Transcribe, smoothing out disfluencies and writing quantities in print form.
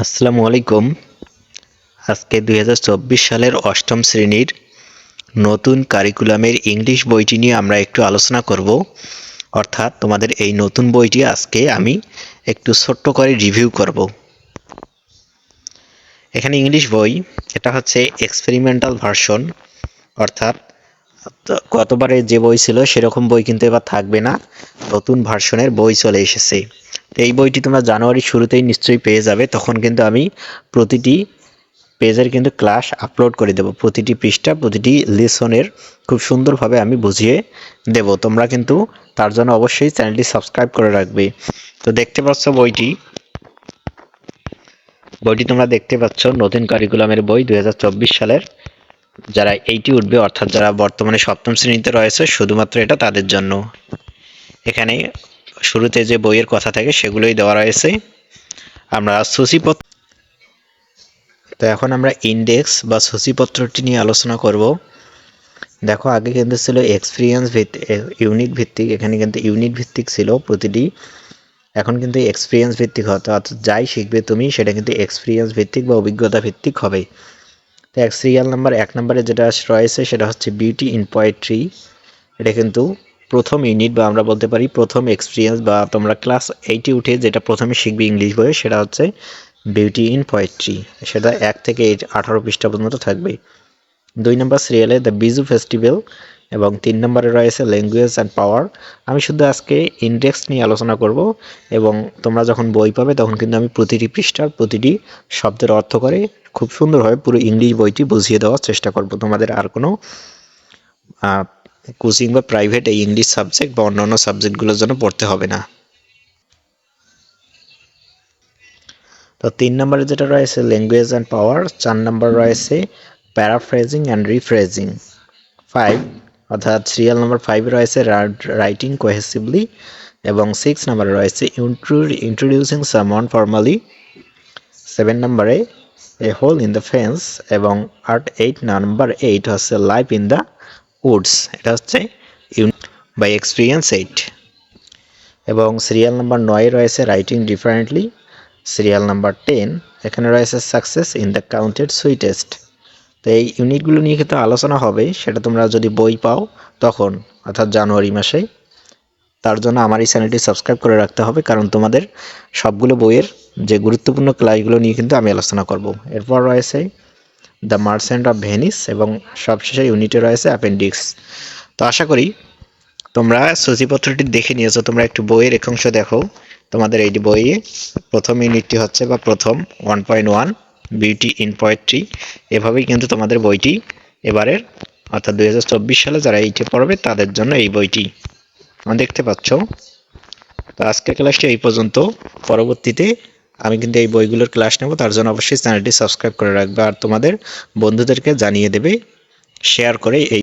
আসসালামু আলাইকুম। আজকে ২০২৪ সালের অষ্টম শ্রেণীর নতুন কারিকুলামের ইংলিশ বইটি নিয়ে আমরা একটু আলোচনা করব। অর্থাৎ তোমাদের এই নতুন বইটি আজকে আমি একটু ছোট্ট করে রিভিউ করব। এখানে ইংলিশ বই, এটা হচ্ছে এক্সপেরিমেন্টাল ভার্সন, অর্থাৎ গতবারে যে বই ছিল সেরকম বই কিন্তু এবার থাকবে না, নতুন ভার্সনের বই চলে এসেছে। এই বইটি তোমরা জানুয়ারির শুরুতেই নিশ্চয়ই পেয়ে যাবে। তখন কিন্তু আমি প্রতিটি পেজের কিন্তু ক্লাস আপলোড করে দেব, প্রতিটি পৃষ্ঠা প্রতিটি লেসনের খুব সুন্দরভাবে আমি বুঝিয়ে দেব। তোমরা কিন্তু তার জন্য অবশ্যই চ্যানেলটি সাবস্ক্রাইব করে রাখবে। তো দেখতে পাচ্ছ বইটি তোমরা দেখতে পাচ্ছ নতুন কারিকুলামের বই ২০২৪ সালের। যারা এইটি উঠবে, অর্থাৎ যারা বর্তমানে সপ্তম শ্রেণীতে রয়েছে, শুধুমাত্র এটা তাদের জন্য। এখানে শুরুতে যে বইয়ের কথা থাকে সেগুলোই দেওয়া রয়েছে। আমরা সূচিপত্র, তো এখন আমরা ইন্ডেক্স বা সূচিপত্রটি নিয়ে আলোচনা করব। দেখো, আগে কিন্তু ছিল এক্সপিরিয়েন্স ভিত্তিক, ইউনিট ভিত্তিক। এখানে কিন্তু ইউনিট ভিত্তিক ছিল প্রতিটি, এখন কিন্তু এক্সপিরিয়েন্স ভিত্তিক হতো। অর্থাৎ যাই শিখবে তুমি সেটা কিন্তু এক্সপিরিয়েন্স ভিত্তিক বা অভিজ্ঞতা ভিত্তিক হবে। তো সিরিয়াল নাম্বার 1 নম্বরে যেটা রয়েছে সেটা হচ্ছে বিউটি ইন পোয়েট্রি। এটা কিন্তু প্রথম ইউনিট, বা আমরা বলতে পারি প্রথম এক্সপিরিয়েন্স, বা তোমরা ক্লাস 8-এ উঠে যেটা প্রথমে শিখবে ইংলিশ বইয়ে সেটা হচ্ছে বিউটি ইন পোয়েট্রি। সেটা 1 থেকে 18 পৃষ্ঠা পর্যন্ত থাকবে। 2 নম্বর সিরিয়ালে দ্য বিজু ফেস্টিভ্যাল, এবং 3 নম্বরে রয়েছে ল্যাঙ্গুয়েজ অ্যান্ড পাওয়ার। আমি শুধু আজকে ইন্ডেক্স নিয়ে আলোচনা করব, এবং তোমরা যখন বই পাবে তখন কিন্তু আমি প্রতিটি পৃষ্ঠার প্রতিটি শব্দের অর্থ করে খুব সুন্দরভাবে পুরো ইংলিশ বইটি বুঝিয়ে দেওয়ার চেষ্টা করব। তোমাদের আর কোনো কোচিং বা প্রাইভেট এই ইংলিশ সাবজেক্ট বা অন্যান্য সাবজেক্টগুলোর জন্য পড়তে হবে না। তো 3 নম্বরে যেটা রয়েছে ল্যাঙ্গুয়েজ অ্যান্ড পাওয়ার, 4 নম্বর রয়েছে প্যারাফ্রেজিং অ্যান্ড রিফ্রেজিং। 5, অর্থাৎ সিরিয়াল নাম্বার 5 রয়েছে রাইটিং কোহেসিভলি, এবং 6 নম্বরে রয়েছে ইন্ট্রোডিউসিং সামওয়ান ফর্মালি। 7 নম্বরে এ হোল ইন দ্য ফেন্স, এবং 8 নাম্বার 8 হচ্ছে লাইফ ইন দ্য উডস। এটা হচ্ছে বাই এক্সপিরিয়েন্স 8। এবং সিরিয়াল নাম্বার 9 রয়েছে রাইটিং ডিফারেন্টলি। সিরিয়াল নাম্বার 10 এখানে রয়েছে success in the counted sweetest. তো এই ইউনিটগুলো নিয়ে কিন্তু আলোচনা হবে, সেটা তোমরা যদি বই পাও তখন, অর্থাৎ জানুয়ারি মাসে। তার জন্য আমার এই চ্যানেলটি সাবস্ক্রাইব করে রাখতে হবে, কারণ তোমাদের সবগুলো বইয়ের যে গুরুত্বপূর্ণ ক্লাসগুলো নিয়ে কিন্তু আমি আলোচনা করব। এরপর রয়েছে দ্য মার্চেন্ট অফ ভেনিস, এবং সবশেষে ইউনিটে রয়েছে অ্যাপেন্ডিক্স। তো আশা করি তোমরা সূচিপত্রটি দেখে নিয়েছো। তোমরা একটু বইয়ের একাংশ দেখো। তোমাদের এই বইয়ে প্রথম ইউনিটটি হচ্ছে, বা প্রথম 1.1 বিউটি ইন পোয়েট্রি। এভাবেই কিন্তু তোমাদের বইটি এবারের, অর্থাৎ 2024 সালে যারা এইটে পড়বে তাদের জন্য এই বইটি দেখতে পাচ্ছ। তো আজকের ক্লাসটি এই পর্যন্ত। পরবর্তীতে আমি কিন্তু এই বইগুলোর ক্লাস নেব, তার জন্য অবশ্যই চ্যানেলটি সাবস্ক্রাইব করে রাখবে, আর তোমাদের বন্ধুদেরকে জানিয়ে দেবে শেয়ার করে এই